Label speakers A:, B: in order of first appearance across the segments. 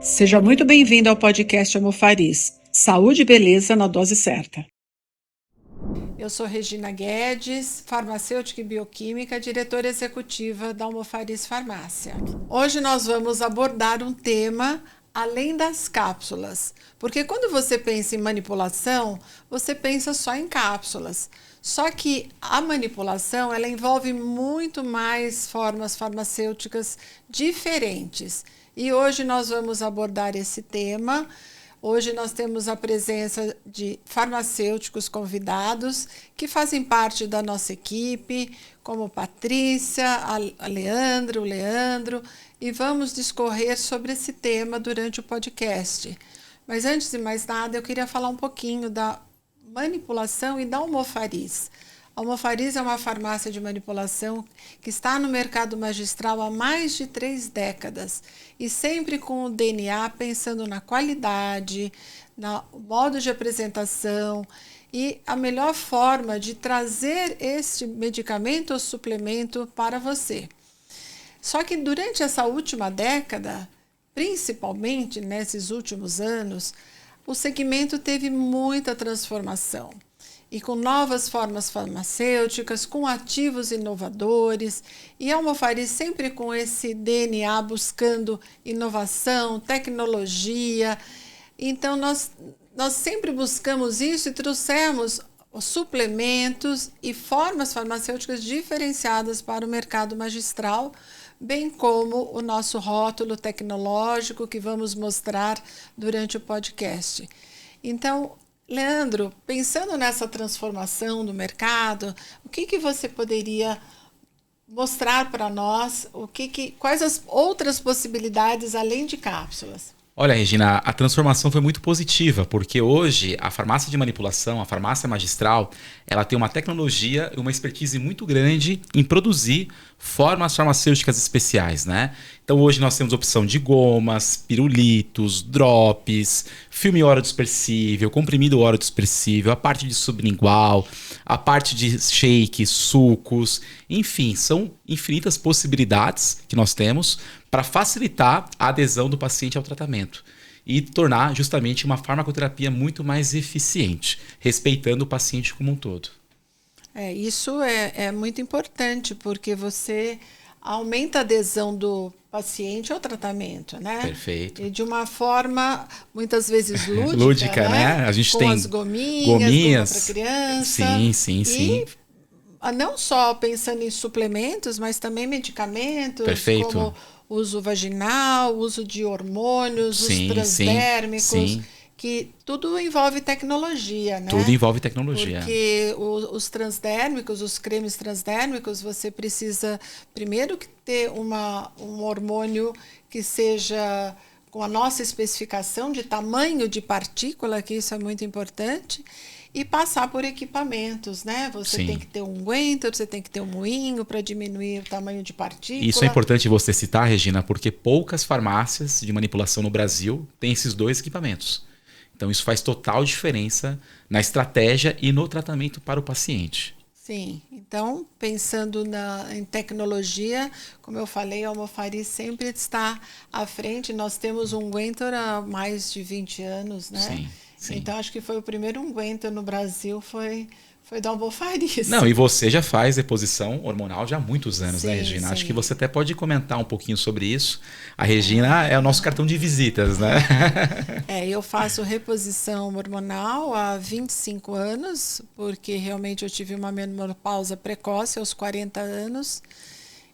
A: Seja muito bem-vindo ao podcast Almofariz. Saúde e beleza na dose certa.
B: Eu sou Regina Guedes, farmacêutica e bioquímica, diretora executiva da Almofariz Farmácia. Hoje nós vamos abordar um tema além das cápsulas, porque quando você pensa em manipulação, você pensa só em cápsulas. Só que a manipulação, ela envolve muito mais formas farmacêuticas diferentes. E hoje nós vamos abordar esse tema. Hoje nós temos a presença de farmacêuticos convidados que fazem parte da nossa equipe, como Patrícia, a Leandro, o Leandro, e vamos discorrer sobre esse tema durante o podcast. Mas antes de mais nada, eu queria falar um pouquinho da manipulação e da Almofariz. A Almofariz é uma farmácia de manipulação que está no mercado magistral há mais de 3 décadas e sempre com o DNA pensando na qualidade, no modo de apresentação e a melhor forma de trazer este medicamento ou suplemento para você. Só que durante essa última década, principalmente nesses últimos anos, o segmento teve muita transformação. E com novas formas farmacêuticas, com ativos inovadores, e a Almofariz sempre com esse DNA buscando inovação, tecnologia. Então, nós sempre buscamos isso e trouxemos suplementos e formas farmacêuticas diferenciadas para o mercado magistral, bem como o nosso rótulo tecnológico que vamos mostrar durante o podcast. Então, Leandro, pensando nessa transformação do mercado, o que você poderia mostrar para nós? Quais as outras possibilidades além de cápsulas?
C: Olha, Regina, a transformação foi muito positiva, porque hoje a farmácia de manipulação, a farmácia magistral, ela tem uma tecnologia e uma expertise muito grande em produzir formas farmacêuticas especiais, né? Então hoje nós temos opção de gomas, pirulitos, drops, filme orodispersível, comprimido orodispersível, a parte de sublingual, a parte de shakes, sucos, enfim, são infinitas possibilidades que nós temos para facilitar a adesão do paciente ao tratamento e tornar justamente uma farmacoterapia muito mais eficiente, respeitando o paciente como um todo.
B: Isso é muito importante, porque você aumenta a adesão do paciente ao tratamento, né?
C: Perfeito.
B: E de uma forma, muitas vezes, lúdica,
C: lúdica, né? A gente
B: com
C: tem
B: as gominhas para criança.
C: Sim.
B: Não só pensando em suplementos, mas também medicamentos,
C: Perfeito.
B: Como uso vaginal, uso de hormônios, os transdérmicos, que tudo envolve tecnologia, né?
C: Tudo envolve tecnologia.
B: Porque os transdérmicos, os cremes transdérmicos, você precisa primeiro ter um hormônio que seja com a nossa especificação de tamanho de partícula, que isso é muito importante, e passar por equipamentos, né? Você tem que ter um unguento, você tem que ter um moinho para diminuir o tamanho de partícula.
C: Isso é importante você citar, Regina, porque poucas farmácias de manipulação no Brasil têm esses 2 equipamentos. Então isso faz total diferença na estratégia e no tratamento para o paciente.
B: Sim, então pensando em tecnologia, como eu falei, a Almofariz sempre está à frente. Nós temos um unguento há mais de 20 anos, né?
C: Sim.
B: Então acho que foi o primeiro unguento no Brasil, foi da Almofariz.
C: Não, e você já faz reposição hormonal já há muitos anos, né, Regina? Acho que você até pode comentar um pouquinho sobre isso. A Regina é o nosso cartão de visitas, né?
B: Eu faço reposição hormonal há 25 anos, porque realmente eu tive uma menopausa precoce aos 40 anos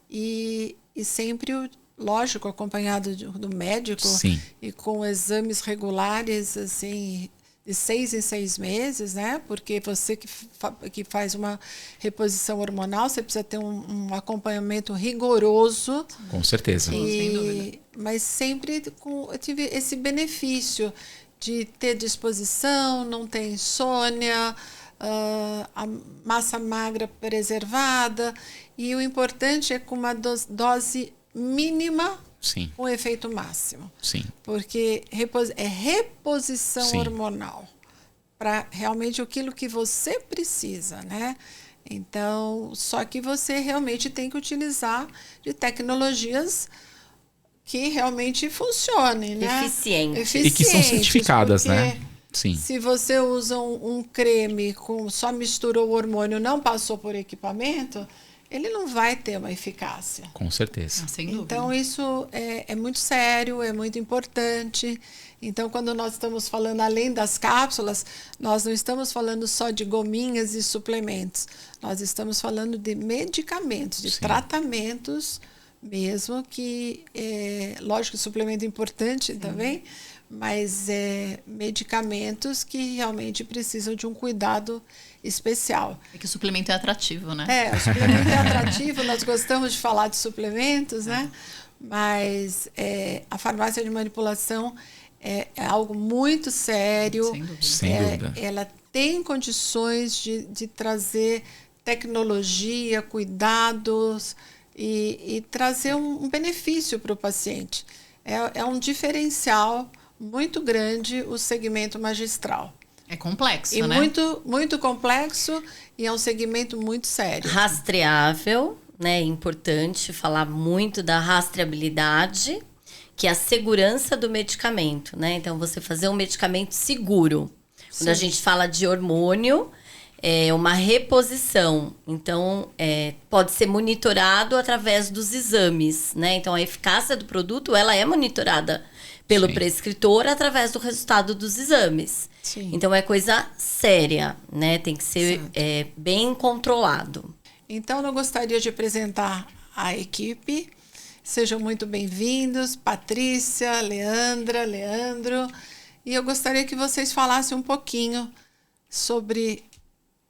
B: e sempre, lógico, acompanhado do médico.
C: Sim.
B: E com exames regulares, assim, de 6 em 6 meses, né? Porque você que faz uma reposição hormonal, você precisa ter um acompanhamento rigoroso.
C: Com certeza.
B: Sem dúvida. Mas sempre eu tive esse benefício de ter disposição, não ter insônia, a massa magra preservada. E o importante é com uma dose mínima,
C: Sim.
B: com efeito máximo.
C: Sim.
B: Porque é reposição
C: Sim.
B: hormonal para realmente aquilo que você precisa, né? Então, só que você realmente tem que utilizar de tecnologias que realmente funcionem, né?
D: Eficientes.
C: E que são certificadas,
B: porque
C: né? Sim.
B: Se você usa um creme com só misturou o hormônio, não passou por equipamento, ele não vai ter uma eficácia.
C: Com certeza.
E: Sem dúvida.
B: Então, isso é muito sério, é muito importante. Então, quando nós estamos falando além das cápsulas, nós não estamos falando só de gominhas e suplementos. Nós estamos falando de medicamentos, de tratamentos mesmo, que, lógico, suplemento é importante também, mas medicamentos que realmente precisam de um cuidado especial.
E: É que o suplemento é atrativo, né?
B: O suplemento é atrativo, nós gostamos de falar de suplementos, né? Mas a farmácia de manipulação é algo muito sério.
E: Sem dúvida.
C: Sem dúvida.
B: Ela tem condições de trazer tecnologia, cuidados e trazer um benefício para o paciente. É um diferencial muito grande o segmento magistral.
E: É complexo,
B: E
E: né?
B: muito, muito complexo e é um segmento muito sério.
D: Rastreável, né? É importante falar muito da rastreabilidade, que é a segurança do medicamento, né? Então, você fazer um medicamento seguro. Quando a gente fala de hormônio, é uma reposição. Então, pode ser monitorado através dos exames, né? Então, a eficácia do produto, ela é monitorada pelo prescritor através do resultado dos exames.
B: Sim.
D: Então, é coisa séria, né? Tem que ser bem controlado.
B: Então, eu gostaria de apresentar a equipe. Sejam muito bem-vindos, Patrícia, Leandra, Leandro. E eu gostaria que vocês falassem um pouquinho sobre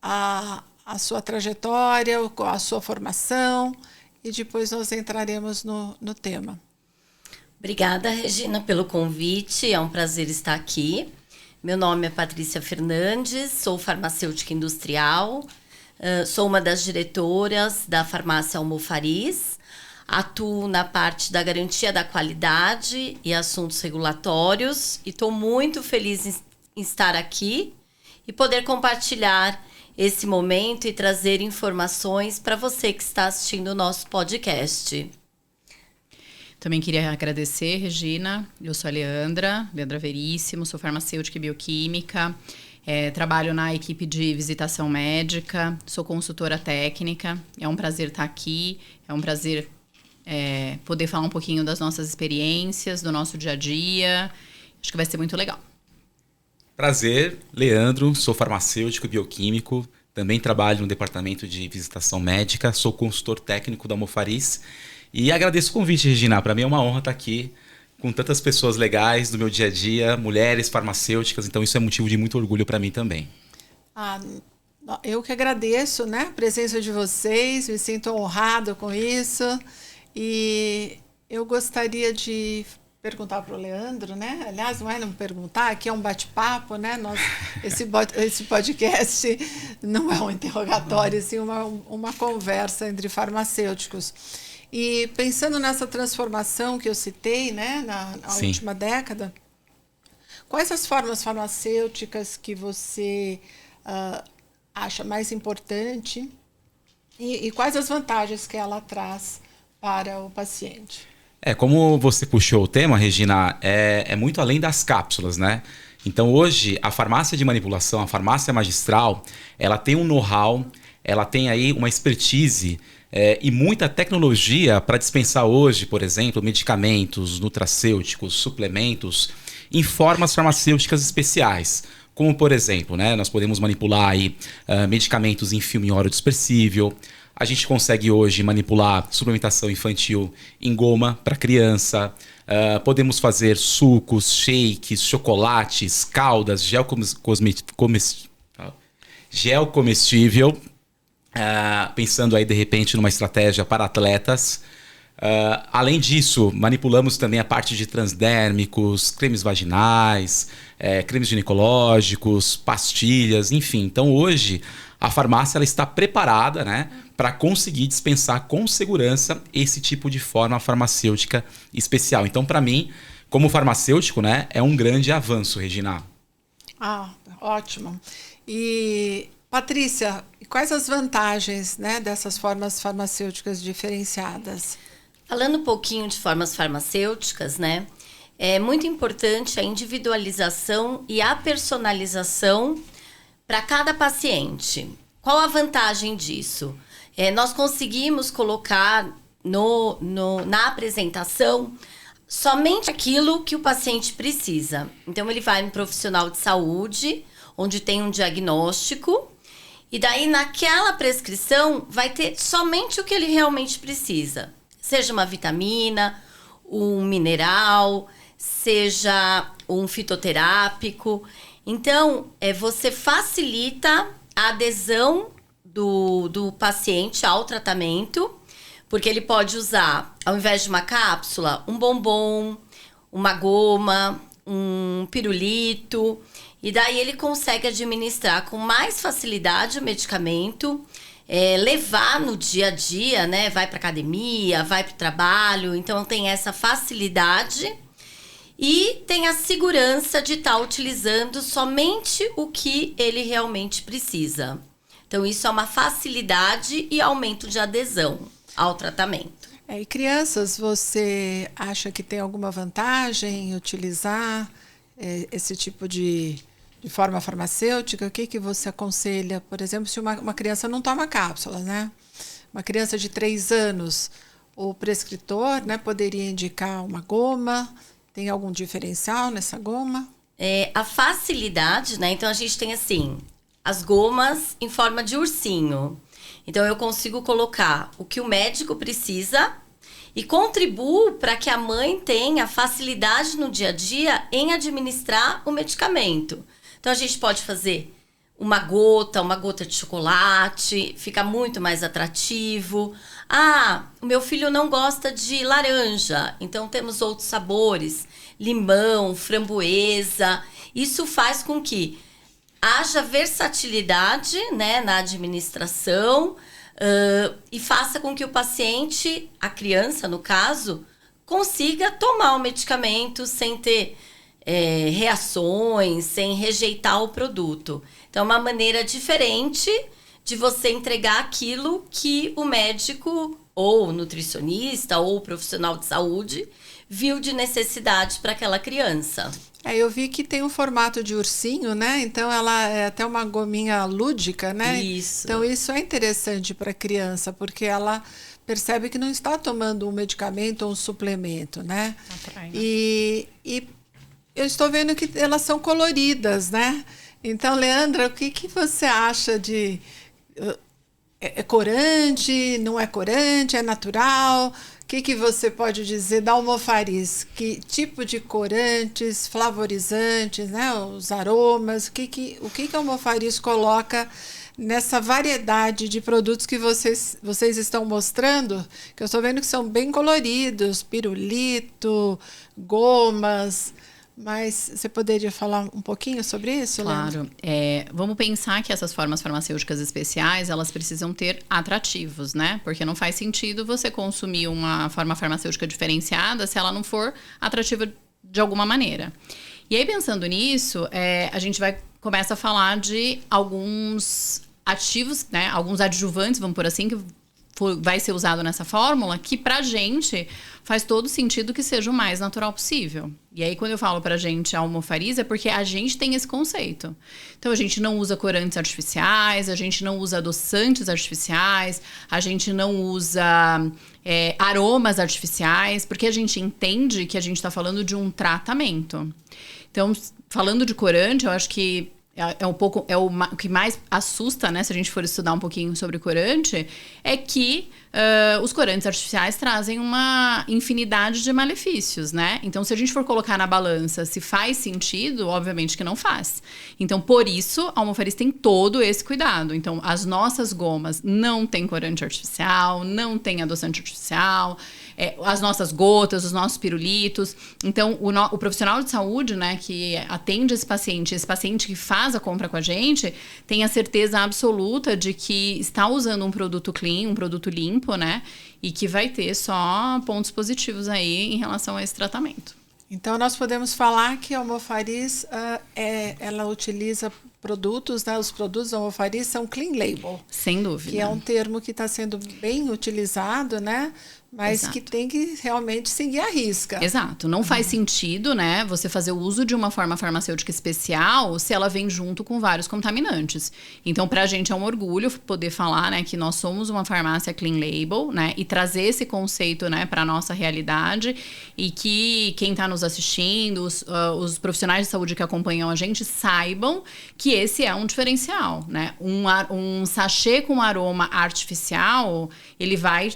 B: a sua trajetória, a sua formação, e depois nós entraremos no tema.
D: Obrigada, Regina, pelo convite. É um prazer estar aqui. Meu nome é Patrícia Fernandes, sou farmacêutica industrial, sou uma das diretoras da farmácia Almofariz, atuo na parte da garantia da qualidade e assuntos regulatórios e estou muito feliz em estar aqui e poder compartilhar esse momento e trazer informações para você que está assistindo o nosso podcast.
E: Também queria agradecer, Regina. Eu sou a Leandra Veríssimo, sou farmacêutica e bioquímica, trabalho na equipe de visitação médica, sou consultora técnica. É um prazer estar aqui, é um prazer poder falar um pouquinho das nossas experiências, do nosso dia a dia. Acho que vai ser muito legal.
C: Prazer, Leandro, sou farmacêutico e bioquímico, também trabalho no departamento de visitação médica, sou consultor técnico da Almofariz e agradeço o convite, Regina. Para mim é uma honra estar aqui com tantas pessoas legais do meu dia a dia, mulheres farmacêuticas, então isso é motivo de muito orgulho para mim também.
B: Eu que agradeço, né, a presença de vocês, me sinto honrado com isso e eu gostaria de perguntar para o Leandro, né? Aliás, não é não perguntar, aqui é um bate-papo, né? Esse podcast não é um interrogatório, sim uma conversa entre farmacêuticos. E pensando nessa transformação que eu citei, né, na última década, quais as formas farmacêuticas que você acha mais importante e quais as vantagens que ela traz para o paciente?
C: Como você puxou o tema, Regina, é muito além das cápsulas, né? Então hoje a farmácia de manipulação, a farmácia magistral, ela tem um know-how, ela tem aí uma expertise e muita tecnologia para dispensar hoje, por exemplo, medicamentos, nutracêuticos, suplementos em formas farmacêuticas especiais. Como, por exemplo, né, nós podemos manipular aí, medicamentos em filme oro-dispersível. A gente consegue hoje manipular suplementação infantil em goma para criança. Podemos fazer sucos, shakes, chocolates, caldas, gel comestível. Pensando aí de repente numa estratégia para atletas. Além disso, manipulamos também a parte de transdérmicos, cremes vaginais, cremes ginecológicos, pastilhas, enfim. Então hoje a farmácia ela está preparada, né, para conseguir dispensar com segurança esse tipo de forma farmacêutica especial. Então, para mim, como farmacêutico, né, é um grande avanço, Regina.
B: Ótimo. E Patrícia, quais as vantagens, né, dessas formas farmacêuticas diferenciadas?
D: Falando um pouquinho de formas farmacêuticas, né? É muito importante a individualização e a personalização para cada paciente. Qual a vantagem disso? Nós conseguimos colocar na apresentação somente aquilo que o paciente precisa. Então, ele vai no profissional de saúde, onde tem um diagnóstico, e daí naquela prescrição vai ter somente o que ele realmente precisa. Seja uma vitamina, um mineral, seja um fitoterápico. Então, você facilita a adesão do paciente ao tratamento, porque ele pode usar, ao invés de uma cápsula, um bombom, uma goma, um pirulito, e daí ele consegue administrar com mais facilidade o medicamento, levar no dia a dia, né? Vai para academia, vai para o trabalho, então tem essa facilidade e tem a segurança de estar utilizando somente o que ele realmente precisa. Então, isso é uma facilidade e aumento de adesão ao tratamento.
B: E crianças, você acha que tem alguma vantagem em utilizar esse tipo de forma farmacêutica? O que você aconselha? Por exemplo, se uma criança não toma cápsula, né? Uma criança de 3 anos, o prescritor, né, poderia indicar uma goma. Tem algum diferencial nessa goma?
D: A facilidade, né? Então, a gente tem assim, as gomas em forma de ursinho. Então, eu consigo colocar o que o médico precisa e contribuo para que a mãe tenha facilidade no dia a dia em administrar o medicamento. Então, a gente pode fazer uma gota de chocolate, fica muito mais atrativo. O meu filho não gosta de laranja, então temos outros sabores, limão, framboesa. Isso faz com que haja versatilidade, né, na administração e faça com que o paciente, a criança no caso, consiga tomar o medicamento sem ter reações, sem rejeitar o produto. Então, é uma maneira diferente de você entregar aquilo que o médico ou o nutricionista ou o profissional de saúde viu de necessidade para aquela criança.
B: Eu vi que tem um formato de ursinho, né? Então, ela é até uma gominha lúdica, né?
D: Isso.
B: Então, isso é interessante para a criança, porque ela percebe que não está tomando um medicamento ou um suplemento, né? E eu estou vendo que elas são coloridas, né? Então, Leandra, o que você acha de... É corante, não é corante, é natural? O que você pode dizer da Almofariz? Que tipo de corantes, flavorizantes, né? Os aromas, o que a Almofariz coloca nessa variedade de produtos que vocês estão mostrando? Que eu estou vendo que são bem coloridos, pirulito, gomas... Mas você poderia falar um pouquinho sobre isso, Leandro?
E: Claro. Vamos pensar que essas formas farmacêuticas especiais, elas precisam ter atrativos, né? Porque não faz sentido você consumir uma forma farmacêutica diferenciada se ela não for atrativa de alguma maneira. E aí, pensando nisso, a gente começa a falar de alguns ativos, né? Alguns adjuvantes, vamos por assim, que vai ser usado nessa fórmula, que pra gente faz todo sentido que seja o mais natural possível. E aí, quando eu falo pra gente a Almofariz, é porque a gente tem esse conceito. Então, a gente não usa corantes artificiais, a gente não usa adoçantes artificiais, a gente não usa aromas artificiais, porque a gente entende que a gente tá falando de um tratamento. Então, falando de corante, eu acho que o que mais assusta, né, se a gente for estudar um pouquinho sobre corante, é que os corantes artificiais trazem uma infinidade de malefícios, né? Então, se a gente for colocar na balança se faz sentido, obviamente que não faz. Então, por isso, a Almofariz tem todo esse cuidado. Então, as nossas gomas não tem corante artificial, não tem adoçante artificial, as nossas gotas, os nossos pirulitos. Então, o profissional de saúde, né, que atende esse paciente que faz a compra com a gente, tem a certeza absoluta de que está usando um produto clean, um produto limpo, né, e que vai ter só pontos positivos aí em relação a esse tratamento.
B: Então, nós podemos falar que a Almofariz, ela utiliza produtos, né? Os produtos da Almofariz são clean label.
E: Sem dúvida.
B: Que é um termo que está sendo bem utilizado, né? mas
E: Exato.
B: que tem que realmente seguir a risca.
E: Exato. Não faz sentido, né, você fazer o uso de uma forma farmacêutica especial se ela vem junto com vários contaminantes. Então, pra gente é um orgulho poder falar, né, que nós somos uma farmácia clean label, né, e trazer esse conceito, né, pra nossa realidade, e que quem tá nos assistindo, os profissionais de saúde que acompanham a gente saibam que esse é um diferencial, né? Um sachê com aroma artificial, ele vai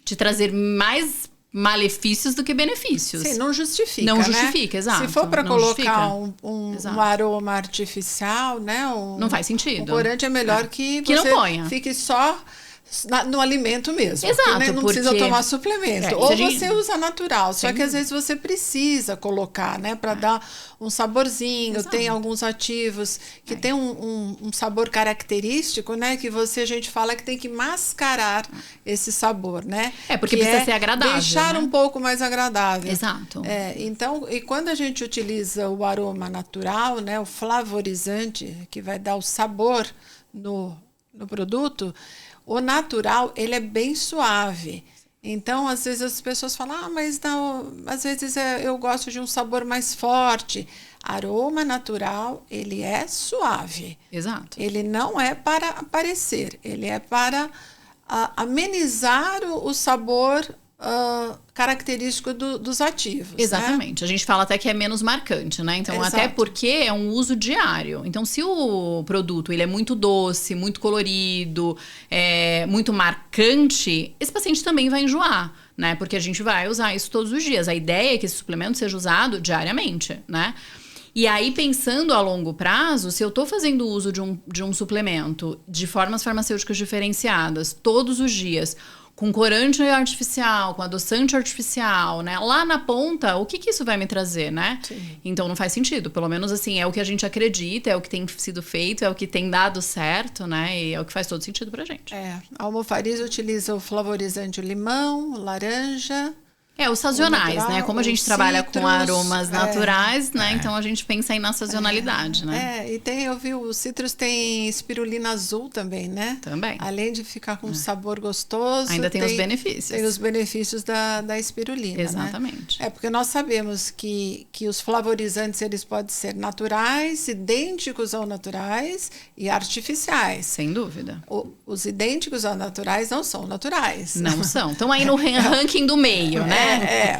E: te trazer mais malefícios do que benefícios.
B: Sim, não justifica,
E: Não
B: né?
E: justifica, exato.
B: Se for para
E: Não
B: colocar
E: justifica.
B: um aroma artificial, né?
E: Não faz sentido.
B: Um corante é melhor que
E: Que
B: você
E: não ponha.
B: fique só no alimento mesmo.
E: Exato,
B: porque, né, não precisa
E: porque-
B: tomar suplemento.
E: É,
B: Ou
E: se a gente-
B: você usa natural. Só
E: Sem
B: que às vezes você precisa colocar, né? Para dar um saborzinho.
E: Exato.
B: Tem alguns ativos que tem um sabor característico, né? Que a gente fala que tem que mascarar esse sabor, né?
E: É, porque
B: Que
E: precisa ser agradável,
B: Deixar
E: né?
B: um pouco mais agradável.
E: Exato.
B: Então, e quando a gente utiliza o aroma natural, né, o flavorizante, que vai dar o sabor no produto, o natural, ele é bem suave. Então, às vezes as pessoas falam, mas não, às vezes eu gosto de um sabor mais forte. Aroma natural, ele é suave.
E: Exato.
B: Ele não é para aparecer, ele é para amenizar o sabor característico dos ativos.
E: Exatamente.
B: Né?
E: A gente fala até que é menos marcante, né? Então,
B: Exato.
E: até porque é um uso diário. Então, se o produto ele é muito doce, muito colorido, muito marcante, esse paciente também vai enjoar, né? Porque a gente vai usar isso todos os dias. A ideia é que esse suplemento seja usado diariamente, né? E aí, pensando a longo prazo, se eu estou fazendo uso de um suplemento de formas farmacêuticas diferenciadas todos os dias, com corante artificial, com adoçante artificial, né? Lá na ponta, o que isso vai me trazer, né?
B: Sim.
E: Então não faz sentido. Pelo menos assim, é o que a gente acredita, é o que tem sido feito, é o que tem dado certo, né? E é o que faz todo sentido pra gente.
B: A Almofariz utiliza o flavorizante o limão, laranja.
E: Os sazonais,
B: natural,
E: né? Como a gente
B: os
E: trabalha com
B: citros,
E: aromas naturais, né? Então a gente pensa aí na sazonalidade, né?
B: E eu vi, os citros tem espirulina azul também, né?
E: Também.
B: Além de ficar com um sabor gostoso.
E: Ainda tem os benefícios.
B: Tem os benefícios da espirulina.
E: Exatamente.
B: Né? Porque nós sabemos que os flavorizantes eles podem ser naturais, idênticos ao naturais e artificiais.
E: Sem dúvida.
B: Os idênticos aos naturais não são naturais.
E: Não são. Estão aí no ranking do meio, né?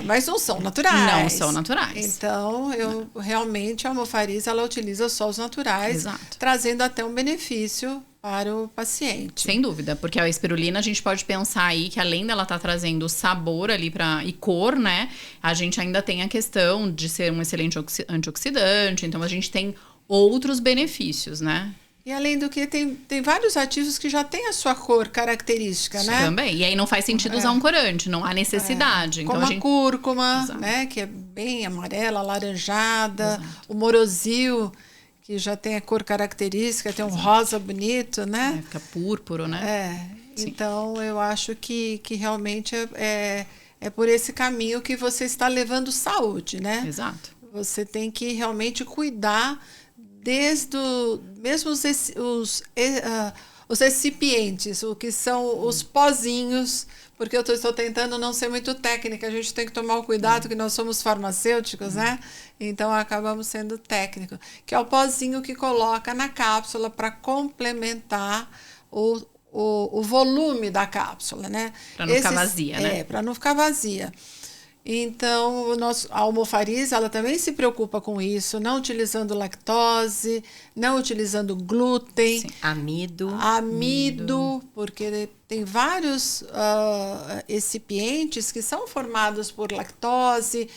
B: Mas não são naturais.
E: Não são naturais.
B: Então, realmente a Almofariz ela utiliza só os naturais,
E: Exato.
B: trazendo até um benefício para o paciente.
E: Sem dúvida, porque a espirulina a gente pode pensar aí que além dela estar trazendo sabor ali e cor, né? A gente ainda tem a questão de ser um excelente antioxidante, então a gente tem outros benefícios, né?
B: E além do que, tem vários ativos que já têm a sua cor característica, né?
E: Também. E aí não faz sentido usar um corante, não há necessidade. Então
B: Como a cúrcuma,
E: Exato.
B: né? Que é bem amarela, alaranjada.
E: Exato.
B: O morosil, que já tem a cor característica, tem um rosa bonito, né?
E: Fica púrpuro, né? Sim.
B: Então eu acho que realmente é por esse caminho que você está levando saúde, né?
E: Exato.
B: Você tem que realmente cuidar mesmo os recipientes, o que são os pozinhos, porque eu estou tentando não ser muito técnica, a gente tem que tomar o cuidado que nós somos farmacêuticos, né? Então acabamos sendo técnicos, que é o pozinho que coloca na cápsula para complementar o volume da cápsula, né?
E: Para não ficar vazia, né?
B: Para não ficar vazia. Então, a Almofariz, ela também se preocupa com isso, não utilizando lactose, não utilizando glúten.
D: Sim. Amido, porque tem vários recipientes que são formados por lactose.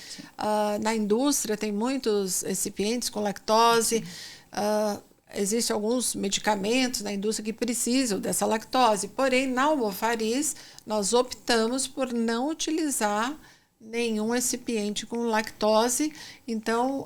D: Na indústria tem muitos recipientes com lactose. Existem alguns medicamentos na indústria que precisam dessa lactose. Porém, na Almofariz, nós optamos por não utilizar nenhum recipiente com lactose. Então,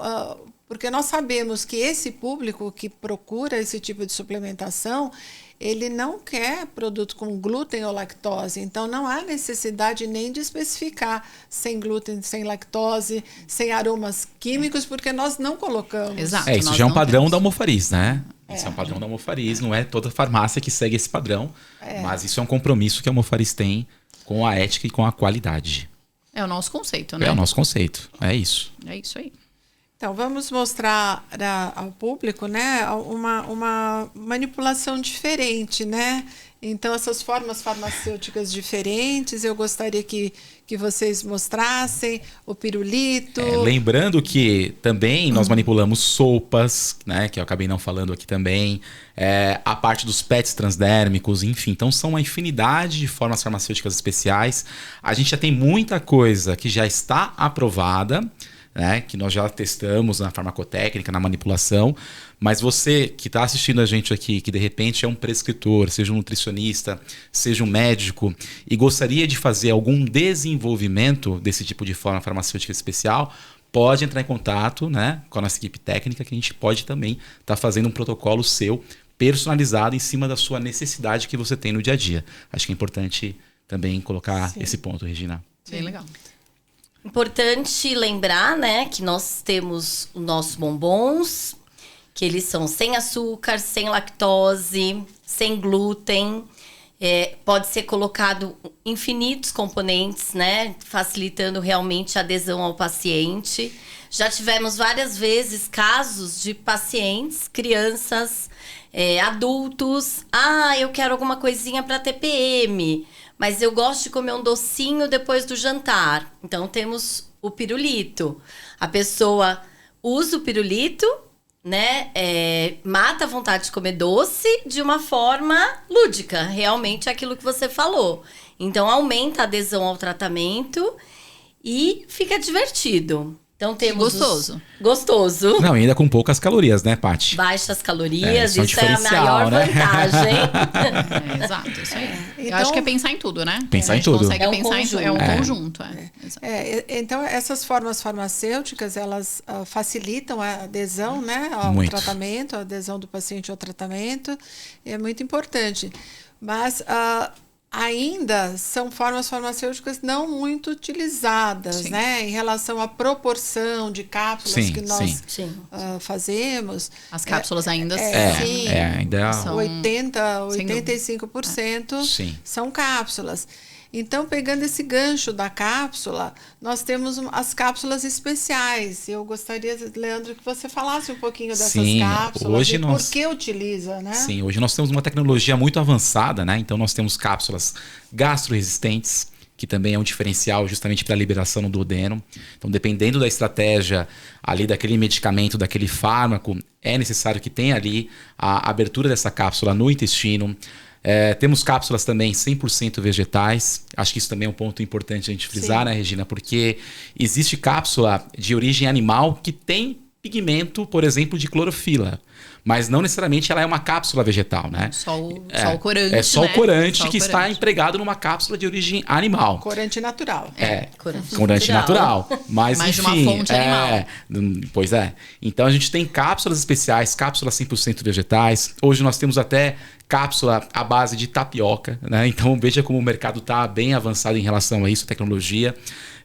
D: porque nós sabemos que esse público que procura esse tipo de suplementação, ele não quer produto com glúten ou lactose. Então, não há necessidade nem de especificar sem glúten, sem lactose, sem aromas químicos, porque nós não colocamos.
E: Exato.
C: Isso já é um padrão da Almofariz, né? Isso é um padrão da Almofariz, não é toda farmácia que segue esse padrão, mas isso é um compromisso que a Almofariz tem com a ética e com a qualidade.
E: É o nosso conceito, né?
C: É o nosso conceito, é isso.
E: É isso aí.
B: Então, vamos mostrar ao público, né, uma manipulação diferente, né? Então, essas formas farmacêuticas diferentes, eu gostaria que vocês mostrassem o pirulito.
C: Lembrando que também nós manipulamos sopas, né, que eu acabei não falando aqui também, a parte dos PETs transdérmicos, enfim. Então, são uma infinidade de formas farmacêuticas especiais. A gente já tem muita coisa que já está aprovada, né, que nós já testamos na farmacotécnica, na manipulação, mas você que está assistindo a gente aqui, que de repente é um prescritor, seja um nutricionista, seja um médico, e gostaria de fazer algum desenvolvimento desse tipo de forma farmacêutica especial, pode entrar em contato, né, com a nossa equipe técnica, que a gente pode também estar fazendo um protocolo seu, personalizado em cima da sua necessidade que você tem no dia a dia. Acho que é importante também colocar esse ponto, Regina.
E: Bem legal.
D: Importante lembrar, né, que nós temos os nossos bombons, que eles são sem açúcar, sem lactose, sem glúten. Pode ser colocado infinitos componentes, né, facilitando realmente a adesão ao paciente. Já tivemos várias vezes casos de pacientes, crianças, adultos. Eu quero alguma coisinha para TPM. Mas eu gosto de comer um docinho depois do jantar. Então, temos o pirulito. A pessoa usa o pirulito, né? Mata a vontade de comer doce de uma forma lúdica. Realmente é aquilo que você falou. Então, aumenta a adesão ao tratamento e fica divertido. Então, temos gostoso.
C: Não, ainda com poucas calorias, né, Paty?
D: Baixas calorias,
C: isso
D: isso é a maior vantagem.
E: Exato, isso aí.
B: Então,
E: eu acho que é pensar em tudo, né?
C: Pensar em tudo.
E: Consegue
D: É um
E: pensar
D: conjunto.
E: é um conjunto.
B: Então, essas formas farmacêuticas, elas facilitam a adesão, né, ao
C: Muito.
B: tratamento, a adesão do paciente ao tratamento. É muito importante. Mas ainda são formas farmacêuticas não muito utilizadas, né, em relação à proporção de cápsulas que nós fazemos.
E: As cápsulas ainda
C: ainda
B: são 85% são cápsulas. Então, pegando esse gancho da cápsula, nós temos as cápsulas especiais. Eu gostaria, Leandro, que você falasse um pouquinho dessas cápsulas
C: hoje
B: por que utiliza, né?
C: Sim, hoje nós temos uma tecnologia muito avançada, né? Então, nós temos cápsulas gastroresistentes, que também é um diferencial justamente para a liberação no duodeno. Então, dependendo da estratégia ali daquele medicamento, daquele fármaco, é necessário que tenha ali a abertura dessa cápsula no intestino. Temos cápsulas também 100% vegetais. Acho que isso também é um ponto importante a gente frisar, né, Regina? Porque existe cápsula de origem animal que tem pigmento, por exemplo, de clorofila. Mas não necessariamente ela é uma cápsula vegetal, né?
E: Só o corante,
C: É só o corante
E: só o
C: que está empregado numa cápsula de origem animal.
B: Corante natural.
C: Corante natural. Mas
E: de
C: enfim,
E: uma fonte animal.
C: Pois é. Então a gente tem cápsulas especiais, cápsulas 100% vegetais. Hoje nós temos até cápsula à base de tapioca, né? Então veja como o mercado está bem avançado em relação a isso, tecnologia,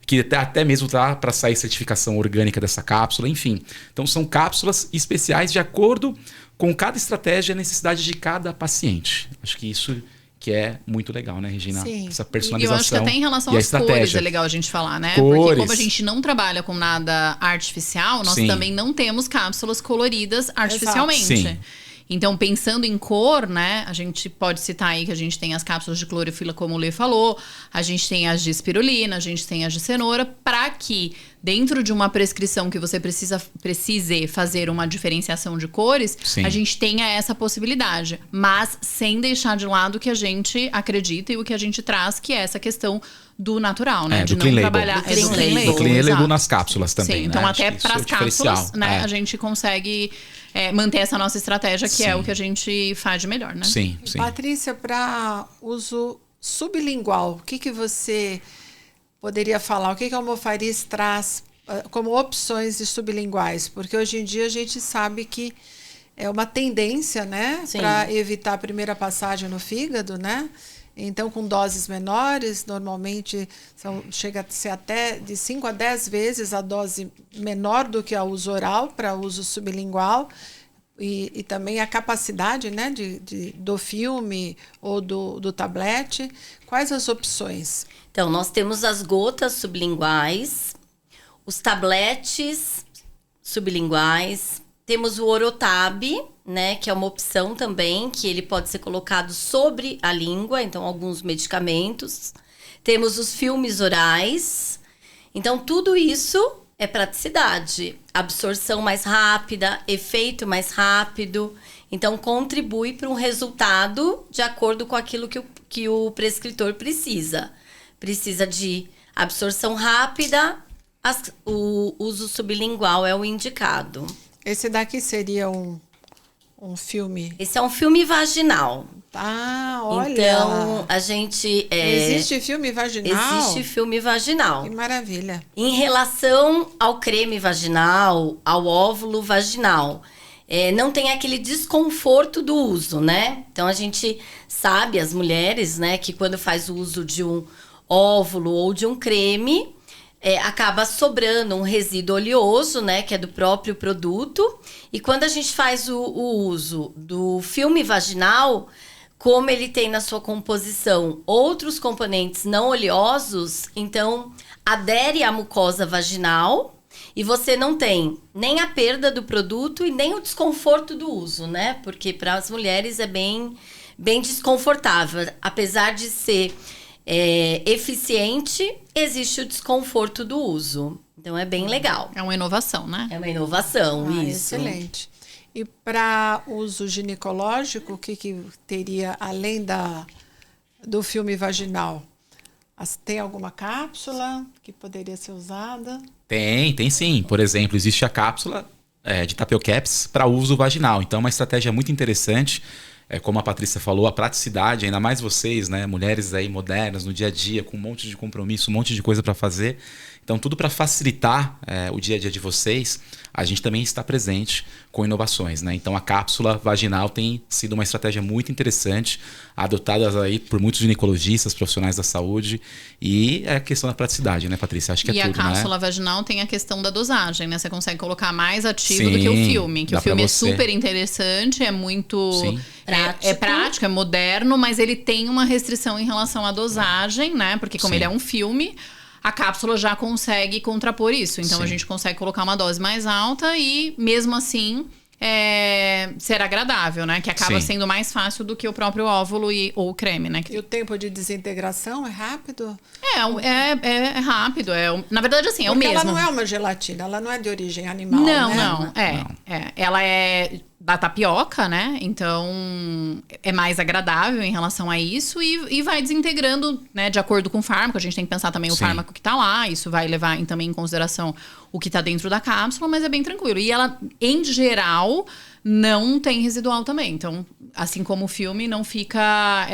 C: que até mesmo tá para sair certificação orgânica dessa cápsula, enfim. Então são cápsulas especiais de acordo com cada estratégia e a necessidade de cada paciente. Acho que isso que é muito legal, né, Regina?
B: Sim.
C: Essa
E: E
C: personalização.
E: eu acho que até em relação
C: e a
E: às cores
C: estratégia.
E: é legal a gente falar, né?
C: Cores.
E: Porque como a gente não trabalha com nada artificial, nós
C: Sim.
E: também não temos cápsulas coloridas artificialmente.
C: Sim.
E: Então, pensando em cor, né? A gente pode citar aí que a gente tem as cápsulas de clorofila, como o Lê falou. A gente tem as de espirulina, a gente tem as de cenoura. Para que, dentro de uma prescrição que você precise fazer uma diferenciação de cores, a gente tenha essa possibilidade. Mas sem deixar de lado o que a gente acredita e o que a gente traz, que é essa questão do natural, né?
C: Do
E: de
C: clean
E: não
C: label.
E: trabalhar...
D: Do clean label.
C: Do clean label
E: exato.
C: nas cápsulas também,
E: Sim,
C: né?
E: então
C: Acho
E: até
C: que isso
E: para
C: é
E: as
C: o diferencial.
E: cápsulas, né? A gente consegue manter essa nossa estratégia, que é o que a gente faz de melhor, né?
C: Sim.
B: Patrícia, para uso sublingual, o que você poderia falar? O que a Almofariz traz como opções de sublinguais? Porque hoje em dia a gente sabe que é uma tendência, né? Para evitar a primeira passagem no fígado, né? Então, com doses menores, normalmente chega a ser até de 5 a 10 vezes a dose menor do que a uso oral para uso sublingual, e também a capacidade, né, do filme ou do tablete. Quais as opções?
D: Então, nós temos as gotas sublinguais, os tabletes sublinguais, temos o Orotab, né, que é uma opção também, que ele pode ser colocado sobre a língua, então alguns medicamentos. Temos os filmes orais. Então, tudo isso é praticidade, absorção mais rápida, efeito mais rápido. Então, contribui para um resultado de acordo com aquilo que o prescritor precisa. Precisa de absorção rápida, o uso sublingual é o indicado.
B: Esse daqui seria um filme...
D: Esse é um filme vaginal.
B: Ah, olha!
D: Então, a gente...
B: Existe filme vaginal?
D: Existe filme vaginal.
B: Que maravilha.
D: Em relação ao creme vaginal, ao óvulo vaginal, não tem aquele desconforto do uso, né? Então, a gente sabe, as mulheres, né, que quando faz o uso de um óvulo ou de um creme, acaba sobrando um resíduo oleoso, né, que é do próprio produto. E quando a gente faz o uso do filme vaginal, como ele tem na sua composição outros componentes não oleosos, então adere à mucosa vaginal e você não tem nem a perda do produto e nem o desconforto do uso, né? Porque para as mulheres é bem desconfortável. Apesar de ser eficiente, existe o desconforto do uso. Então, é bem legal.
E: É uma inovação, né?
D: É uma inovação, isso.
B: Excelente. E para uso ginecológico, o que teria além do filme vaginal? Tem alguma cápsula que poderia ser usada?
C: Tem sim. Por exemplo, existe a cápsula de Tapiocaps para uso vaginal. Então, é uma estratégia muito interessante. Como a Patrícia falou, a praticidade, ainda mais vocês, né, mulheres aí modernas, no dia a dia, com um monte de compromisso, um monte de coisa para fazer. Então, tudo para facilitar o dia a dia de vocês, a gente também está presente com inovações, né? Então, a cápsula vaginal tem sido uma estratégia muito interessante, adotada aí por muitos ginecologistas, profissionais da saúde, e é a questão da praticidade, né, Patrícia? Acho que é tudo, né?
E: E a cápsula vaginal tem a questão da dosagem, né? Você consegue colocar mais ativo do que o filme, que o filme é super interessante, é muito...
C: Sim.
D: Prático.
E: É prático, é moderno, mas ele tem uma restrição em relação à dosagem, né? Porque como
C: Sim.
E: ele é um filme, a cápsula já consegue contrapor isso. Então,
C: Sim.
E: a gente consegue colocar uma dose mais alta e, mesmo assim, ser agradável, né? Que acaba
C: Sim.
E: sendo mais fácil do que o próprio óvulo ou o creme, né?
B: E o tempo de desintegração é rápido?
E: É rápido. Na verdade, assim, é o
B: Porque
E: mesmo.
B: ela não é uma gelatina, ela não é de origem animal,
E: Não,
B: né?
E: não. Ela é da tapioca, né? Então, é mais agradável em relação a isso e vai desintegrando, né? De acordo com o fármaco. A gente tem que pensar também o
C: Sim.
E: fármaco que tá lá. Isso vai levar também em consideração o que tá dentro da cápsula, mas é bem tranquilo. E ela, em geral, não tem residual também. Então, assim como o filme, não fica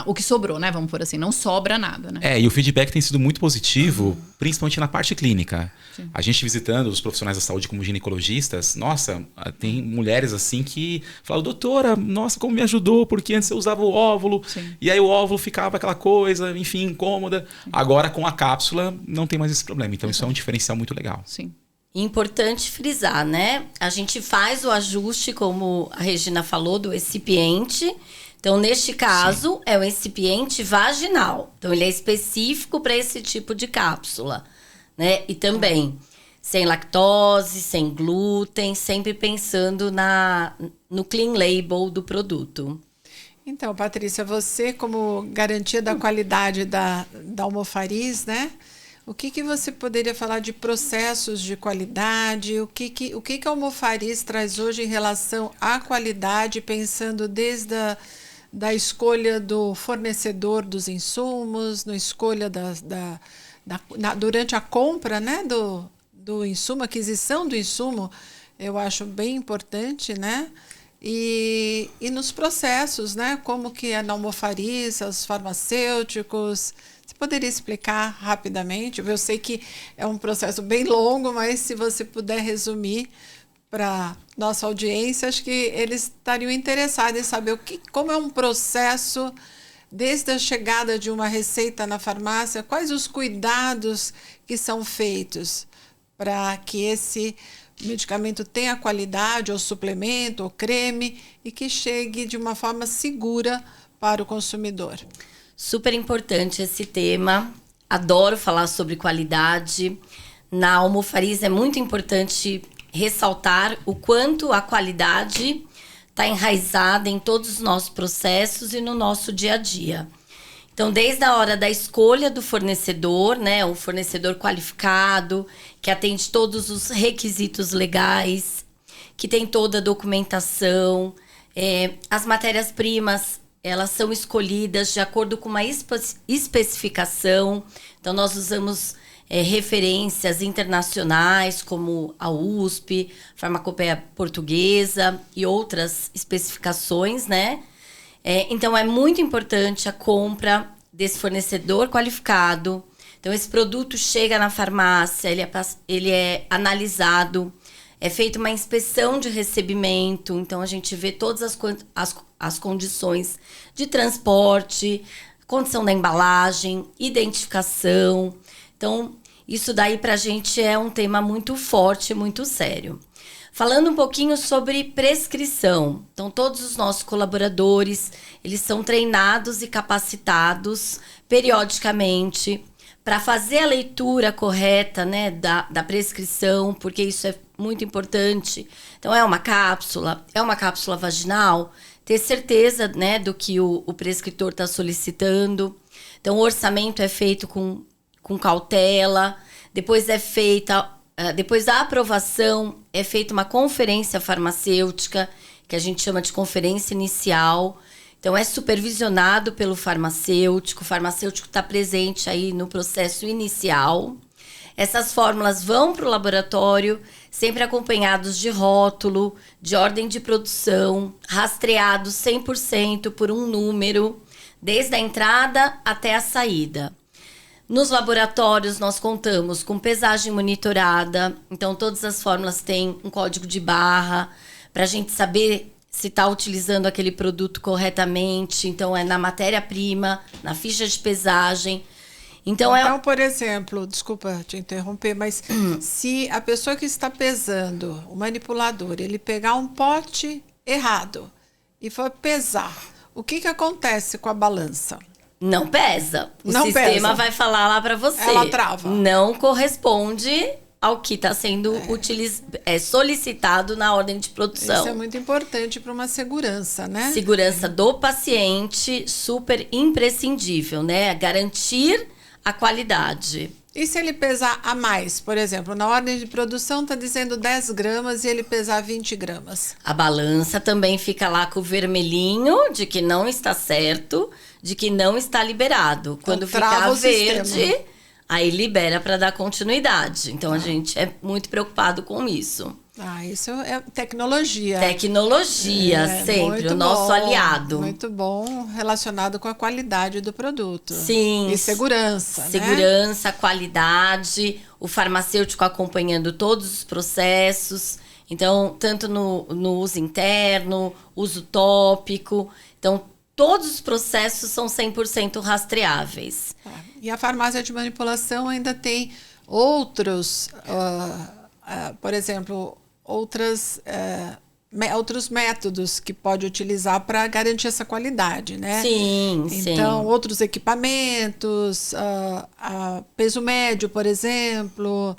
E: o que sobrou, né? Vamos por assim, não sobra nada, né?
C: E o feedback tem sido muito positivo, principalmente na parte clínica. Sim. A gente visitando os profissionais da saúde como ginecologistas, nossa, tem mulheres assim que falam, doutora, nossa, como me ajudou, porque antes eu usava o óvulo,
E: Sim.
C: e aí o óvulo ficava aquela coisa, enfim, incômoda. Sim. Agora com a cápsula não tem mais esse problema. Então isso é um diferencial muito legal.
E: Sim.
D: Importante frisar, né? A gente faz o ajuste, como a Regina falou, do excipiente. Então, neste caso, sim, é o excipiente vaginal. Então, ele é específico para esse tipo de cápsula, né? E também sem lactose, sem glúten, sempre pensando no clean label do produto.
B: Então, Patrícia, você como garantia da qualidade da Almofariz, né? O que você poderia falar de processos de qualidade? O que a Almofariz traz hoje em relação à qualidade, pensando desde da escolha do fornecedor dos insumos, na escolha durante a compra, né, do insumo, aquisição do insumo, eu acho bem importante, né? E nos processos, né? Como que é na Almofariz, os farmacêuticos. Você poderia explicar rapidamente? Eu sei que é um processo bem longo, mas se você puder resumir para nossa audiência, acho que eles estariam interessados em saber como é um processo desde a chegada de uma receita na farmácia, quais os cuidados que são feitos para que esse o medicamento tenha qualidade, ou suplemento, ou creme, e que chegue de uma forma segura para o consumidor.
D: Super importante esse tema. Adoro falar sobre qualidade. Na Almofariz é muito importante ressaltar o quanto a qualidade está enraizada em todos os nossos processos e no nosso dia a dia. Então, desde a hora da escolha do fornecedor, né, um fornecedor qualificado, que atende todos os requisitos legais, que tem toda a documentação, as matérias-primas, elas são escolhidas de acordo com uma especificação. Então, nós usamos referências internacionais, como a USP, Farmacopeia Portuguesa e outras especificações, né? Então, é muito importante a compra desse fornecedor qualificado. Então, esse produto chega na farmácia, ele é analisado, é feita uma inspeção de recebimento. Então, a gente vê todas as condições de transporte, condição da embalagem, identificação. Então, isso daí para a gente é um tema muito forte, muito sério. Falando um pouquinho sobre prescrição. Então, todos os nossos colaboradores, eles são treinados e capacitados periodicamente para fazer a leitura correta, né, da prescrição, porque isso é muito importante. Então, é uma cápsula vaginal, ter certeza, né, do que o prescritor está solicitando. Então, o orçamento é feito com cautela, depois da aprovação, é feita uma conferência farmacêutica, que a gente chama de conferência inicial. Então, é supervisionado pelo farmacêutico. O farmacêutico está presente aí no processo inicial. Essas fórmulas vão para o laboratório, sempre acompanhados de rótulo, de ordem de produção, rastreados 100% por um número, desde a entrada até a saída. Nos laboratórios, nós contamos com pesagem monitorada. Então, todas as fórmulas têm um código de barra para a gente saber se está utilizando aquele produto corretamente. Então, é na matéria-prima, na ficha de pesagem. Então,
B: por exemplo, desculpa te interromper, mas se a pessoa que está pesando, o manipulador, ele pegar um pote errado e for pesar, o que acontece com a balança?
D: Não pesa. O
B: Não
D: sistema
B: pesa.
D: vai falar lá para você.
B: Ela trava.
D: Não corresponde ao que está sendo solicitado na ordem de produção.
B: Isso é muito importante para uma segurança, né?
D: Segurança do paciente, super imprescindível, né? Garantir a qualidade.
B: E se ele pesar a mais, por exemplo, na ordem de produção está dizendo 10 gramas e ele pesar 20 gramas?
D: A balança também fica lá com o vermelhinho de que não está certo, de que não está liberado. Quando ficar verde, aí libera para dar continuidade. Então, a gente é muito preocupado com isso.
B: Isso é tecnologia.
D: Tecnologia, sempre, o nosso aliado.
B: Muito bom, relacionado com a qualidade do produto.
D: Sim.
B: E segurança,
D: Segurança, né? Qualidade, o farmacêutico acompanhando todos os processos. Então, tanto no uso interno, uso tópico. Então, todos os processos são 100% rastreáveis.
B: E a farmácia de manipulação ainda tem outros, por exemplo, outros métodos que pode utilizar para garantir essa qualidade, né?
D: Sim,
B: então, outros equipamentos, peso médio, por exemplo,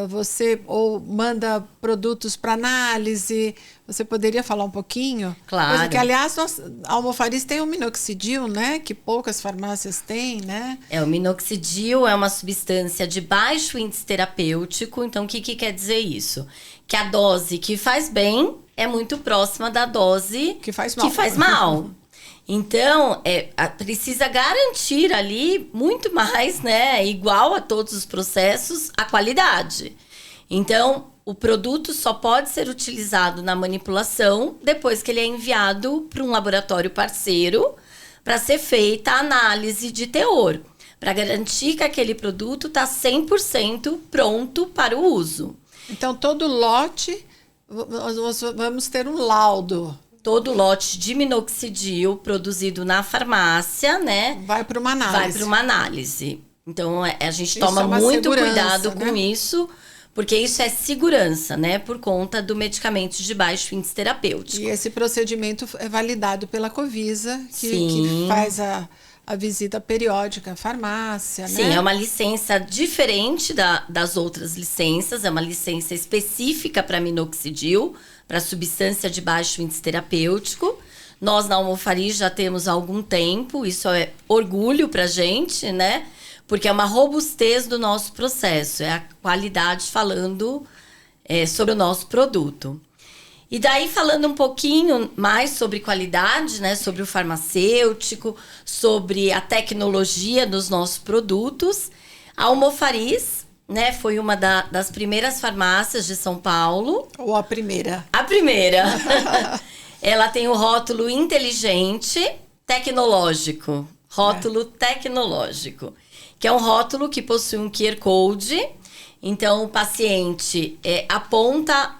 B: você ou manda produtos para análise. Você poderia falar um pouquinho?
D: Claro.
B: Coisa que, aliás, a Almofariz tem o minoxidil, né? Que poucas farmácias têm, né?
D: O minoxidil é uma substância de baixo índice terapêutico. Então, o que quer dizer isso? Que a dose que faz bem é muito próxima da dose
B: que faz mal.
D: Então, precisa garantir ali muito mais, né? Igual a todos os processos, a qualidade. Então, o produto só pode ser utilizado na manipulação depois que ele é enviado para um laboratório parceiro para ser feita a análise de teor, para garantir que aquele produto está 100% pronto para o uso.
B: Então, todo lote, nós vamos ter um laudo.
D: Todo lote de minoxidil produzido na farmácia, né?
B: Vai para uma análise.
D: Então, a gente toma muito cuidado com isso, porque isso é segurança, né? Por conta do medicamento de baixo índice terapêutico.
B: E esse procedimento é validado pela Covisa, que
D: Sim.
B: faz a visita periódica à farmácia,
D: Sim,
B: né?
D: é uma licença diferente das outras licenças, é uma licença específica para minoxidil, para substância de baixo índice terapêutico. Nós na Almofariz já temos há algum tempo, isso é orgulho para a gente, né? Porque é uma robustez do nosso processo, é a qualidade falando sobre o nosso produto. E daí, falando um pouquinho mais sobre qualidade, né, sobre o farmacêutico, sobre a tecnologia dos nossos produtos, a Almofariz, né, foi uma das primeiras farmácias de São Paulo.
B: Ou a primeira?
D: A primeira. Ela tem o rótulo inteligente tecnológico. Rótulo tecnológico. Que é um rótulo que possui um QR Code. Então, o paciente aponta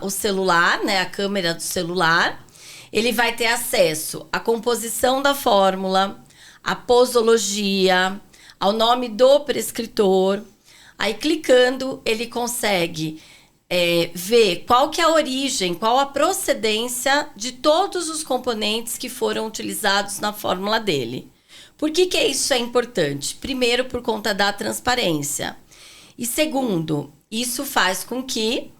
D: o celular, né, a câmera do celular. Ele vai ter acesso à composição da fórmula, à posologia, ao nome do prescritor. Aí, clicando, ele consegue ver qual que é a origem, qual a procedência de todos os componentes que foram utilizados na fórmula dele. Por que isso é importante? Primeiro, por conta da transparência. E segundo, isso faz com que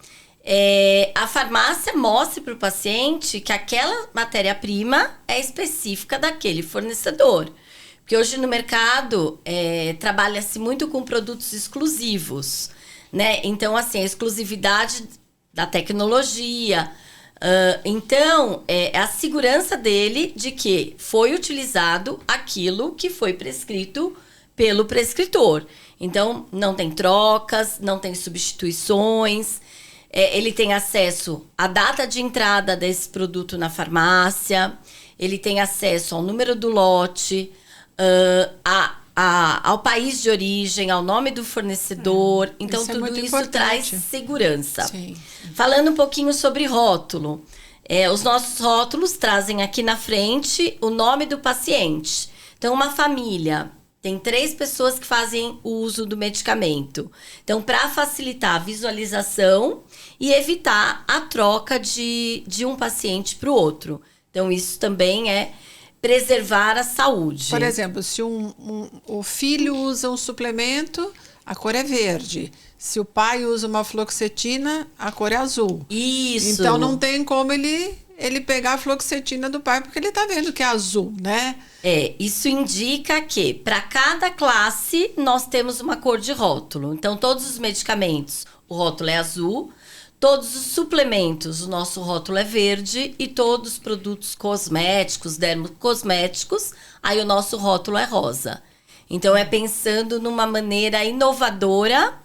D: a farmácia mostre para o paciente que aquela matéria-prima é específica daquele fornecedor. Porque hoje no mercado trabalha-se muito com produtos exclusivos, né? Então, assim, a exclusividade da tecnologia. Então, é a segurança dele de que foi utilizado aquilo que foi prescrito pelo prescritor. Então, não tem trocas, não tem substituições. Ele tem acesso à data de entrada desse produto na farmácia. Ele tem acesso ao número do lote, ao país de origem, ao nome do fornecedor. Então,
B: isso é
D: tudo
B: muito
D: isso
B: importante.
D: traz segurança.
B: Sim.
D: Falando um pouquinho sobre rótulo. Os nossos rótulos trazem aqui na frente o nome do paciente. Então, uma família tem 3 pessoas que fazem o uso do medicamento. Então, para facilitar a visualização e evitar a troca de um paciente para o outro. Então, isso também é preservar a saúde.
B: Por exemplo, se o filho usa um suplemento, a cor é verde. Se o pai usa uma fluoxetina, a cor é azul.
D: Isso.
B: Então, não tem como ele pegar a fluoxetina do pai, porque ele está vendo que é azul, né?
D: Isso indica que para cada classe nós temos uma cor de rótulo. Então, todos os medicamentos, o rótulo é azul. Todos os suplementos, o nosso rótulo é verde. E todos os produtos cosméticos, dermocosméticos, aí o nosso rótulo é rosa. Então, é pensando numa maneira inovadora,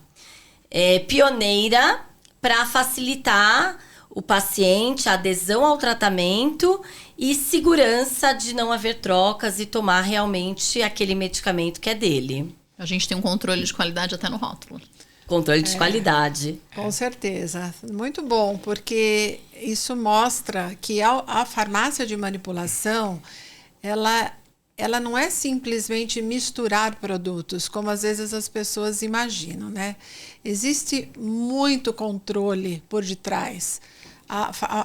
D: pioneira, para facilitar o paciente, a adesão ao tratamento e segurança de não haver trocas e tomar realmente aquele medicamento que é dele.
E: A gente tem um controle de qualidade até no rótulo.
D: Controle de qualidade.
B: Com certeza. Muito bom, porque isso mostra que a farmácia de manipulação, ela não é simplesmente misturar produtos, como às vezes as pessoas imaginam, né? Existe muito controle por detrás.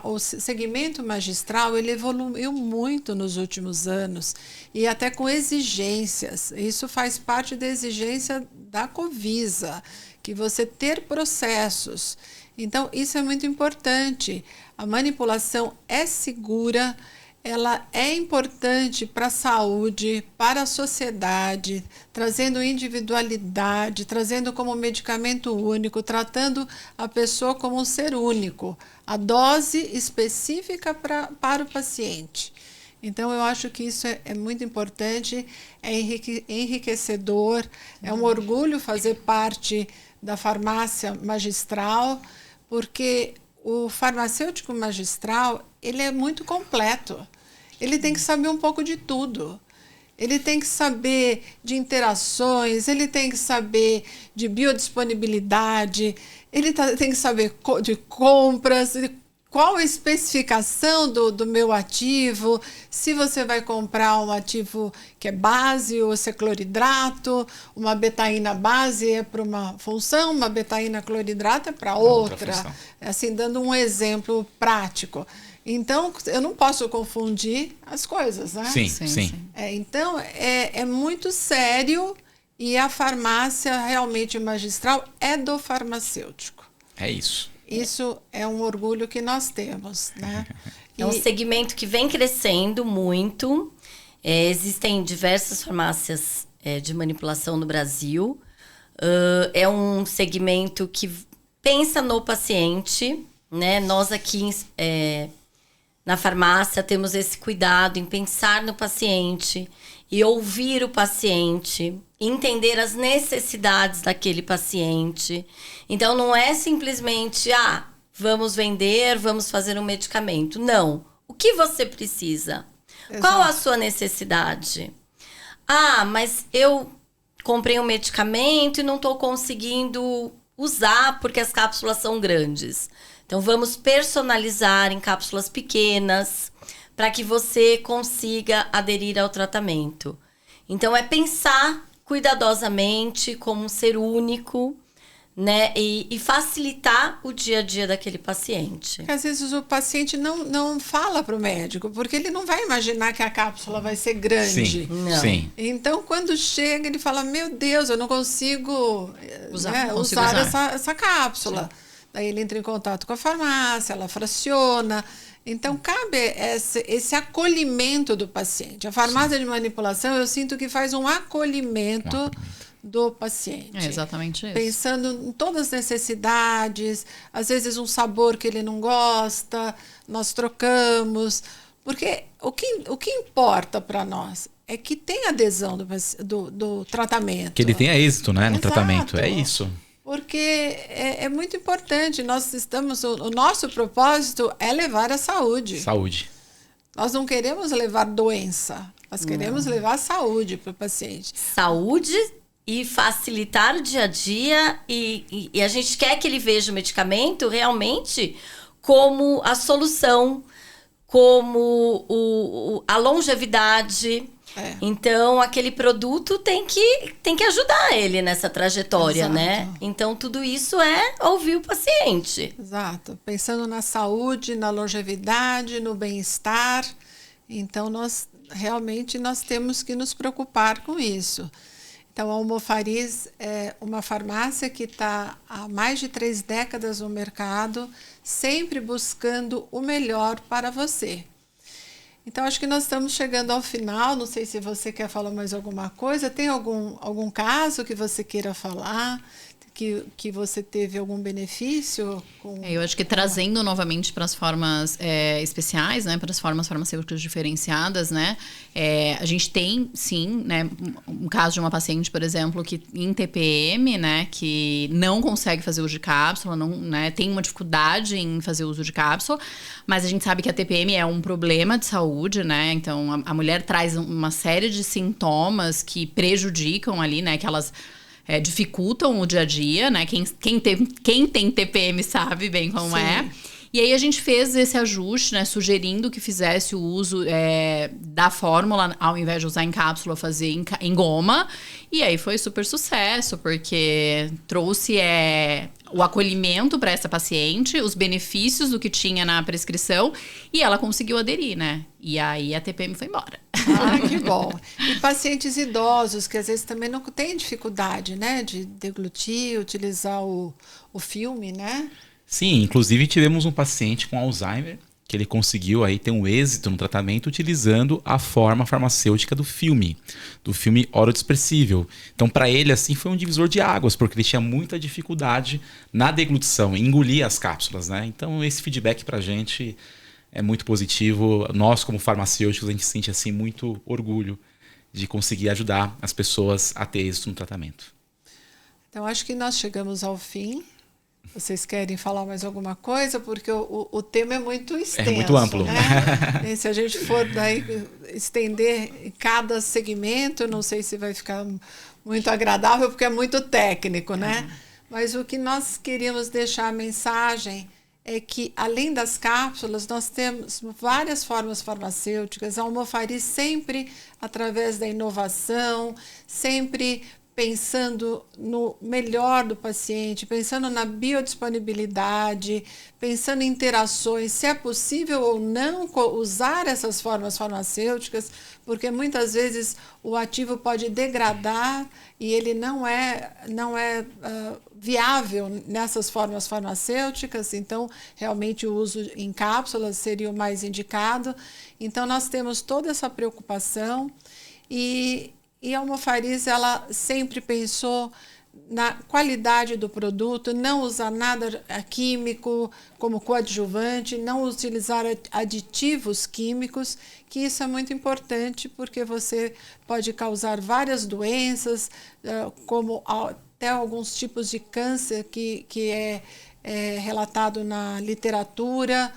B: O segmento magistral ele evoluiu muito nos últimos anos e até com exigências. Isso faz parte da exigência da Covisa, que você ter processos. Então, isso é muito importante. A manipulação é segura, ela é importante para a saúde, para a sociedade, trazendo individualidade, trazendo como medicamento único, tratando a pessoa como um ser único, a dose específica para o paciente. Então, eu acho que isso é muito importante, é enriquecedor, é um orgulho fazer parte da farmácia magistral, porque o farmacêutico magistral, ele é muito completo. Ele tem que saber um pouco de tudo. Ele tem que saber de interações, ele tem que saber de biodisponibilidade, ele tem que saber de compras, de qual a especificação do meu ativo, se você vai comprar um ativo que é base ou se é cloridrato, uma betaína base é para uma função, uma betaína cloridrato é para outra. Assim, dando um exemplo prático. Então, eu não posso confundir as coisas, né?
C: Sim.
B: Então, é muito sério e a farmácia realmente magistral é do farmacêutico.
C: É isso.
B: Isso é um orgulho que nós temos, né?
D: É um segmento que vem crescendo muito. Existem diversas farmácias de manipulação no Brasil. É um segmento que pensa no paciente, né? Nós aqui na farmácia temos esse cuidado em pensar no paciente e ouvir o paciente, entender as necessidades daquele paciente. Então, não é simplesmente, vamos vender, vamos fazer um medicamento. Não. O que você precisa? Exato. Qual a sua necessidade? Mas eu comprei um medicamento e não estou conseguindo usar porque as cápsulas são grandes. Então, vamos personalizar em cápsulas pequenas para que você consiga aderir ao tratamento. Então, é pensar cuidadosamente como um ser único, né? E facilitar o dia a dia daquele paciente.
B: Porque, às vezes o paciente não fala para o médico, porque ele não vai imaginar que a cápsula vai ser grande.
C: Sim.
B: Então, quando chega, ele fala, meu Deus, eu não consigo usar essa cápsula. Sim. Daí ele entra em contato com a farmácia, ela fraciona. Então, cabe esse acolhimento do paciente. A farmácia de manipulação, eu sinto que faz um acolhimento do paciente.
E: É exatamente isso.
B: Pensando em todas as necessidades, às vezes um sabor que ele não gosta, nós trocamos. Porque o que importa para nós é que tem adesão do tratamento.
C: Que ele tenha êxito, né, no
B: Exato.
C: tratamento. É isso.
B: Porque é muito importante. O nosso propósito é levar a saúde.
C: Saúde.
B: Nós não queremos levar doença. Nós queremos levar saúde para o paciente.
D: Saúde e facilitar o dia a dia. E a gente quer que ele veja o medicamento realmente como a solução, como a longevidade. Então, aquele produto tem que ajudar ele nessa trajetória, exato, né? Então, tudo isso é ouvir o paciente.
B: Exato. Pensando na saúde, na longevidade, no bem-estar. Então, nós temos que nos preocupar com isso. Então, a Almofariz é uma farmácia que está há mais de 3 décadas no mercado, sempre buscando o melhor para você. Então, acho que nós estamos chegando ao final. Não sei se você quer falar mais alguma coisa. Tem algum caso que você queira falar? Que você teve algum benefício?
E: Eu acho que trazendo novamente para as formas especiais, né, para as formas farmacêuticas diferenciadas, né, a gente tem, sim, né, um caso de uma paciente, por exemplo, que em TPM, né, que não consegue fazer uso de cápsula, não, né, tem uma dificuldade em fazer uso de cápsula, mas a gente sabe que a TPM é um problema de saúde, né, então a mulher traz uma série de sintomas que prejudicam ali, né, que elas dificultam o dia a dia, né? Quem tem TPM sabe bem como é. E aí a gente fez esse ajuste, né? Sugerindo que fizesse o uso da fórmula, ao invés de usar em cápsula, fazer em goma. E aí foi super sucesso, porque trouxe o acolhimento para essa paciente, os benefícios do que tinha na prescrição, e ela conseguiu aderir, né? E aí a TPM foi embora.
B: Que bom. E pacientes idosos, que às vezes também não têm dificuldade, né? De deglutir, utilizar o filme, né?
C: Sim, inclusive tivemos um paciente com Alzheimer que ele conseguiu aí ter um êxito no tratamento utilizando a forma farmacêutica do filme orodispersível. Então, para ele, assim, foi um divisor de águas, porque ele tinha muita dificuldade na deglutição, em engolir as cápsulas, né? Então, esse feedback para a gente é muito positivo. Nós, como farmacêuticos, a gente sente assim muito orgulho de conseguir ajudar as pessoas a ter êxito no tratamento.
B: Então, acho que nós chegamos ao fim. Vocês querem falar mais alguma coisa? Porque o tema é muito extenso.
C: É muito amplo.
B: Né? E se a gente for daí estender em cada segmento, não sei se vai ficar muito agradável, porque é muito técnico, né? Mas o que nós queríamos deixar a mensagem é que, além das cápsulas, nós temos várias formas farmacêuticas. A Almofariz sempre, através da inovação, sempre pensando no melhor do paciente, pensando na biodisponibilidade, pensando em interações, se é possível ou não usar essas formas farmacêuticas, porque muitas vezes o ativo pode degradar e ele não é viável nessas formas farmacêuticas, então realmente o uso em cápsulas seria o mais indicado. Então nós temos toda essa preocupação e a Almofariz, ela sempre pensou na qualidade do produto, não usar nada químico como coadjuvante, não utilizar aditivos químicos, que isso é muito importante porque você pode causar várias doenças, como até alguns tipos de câncer que é relatado na literatura,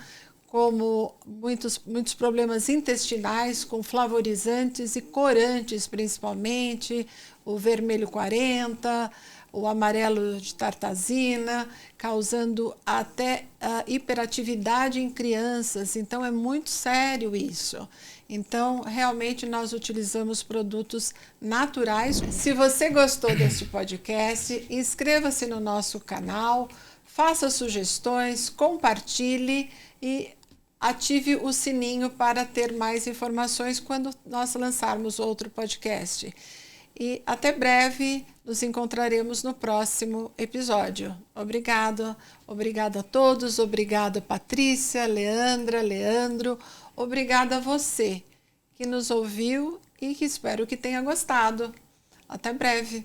B: como muitos problemas intestinais com flavorizantes e corantes, principalmente, o vermelho 40, o amarelo de tartazina, causando até hiperatividade em crianças. Então, é muito sério isso. Então, realmente, nós utilizamos produtos naturais. Se você gostou deste podcast, inscreva-se no nosso canal, faça sugestões, compartilhe e ative o sininho para ter mais informações quando nós lançarmos outro podcast. E até breve, nos encontraremos no próximo episódio. Obrigada a todos, obrigada Patrícia, Leandra, Leandro, obrigada a você que nos ouviu e que espero que tenha gostado. Até breve.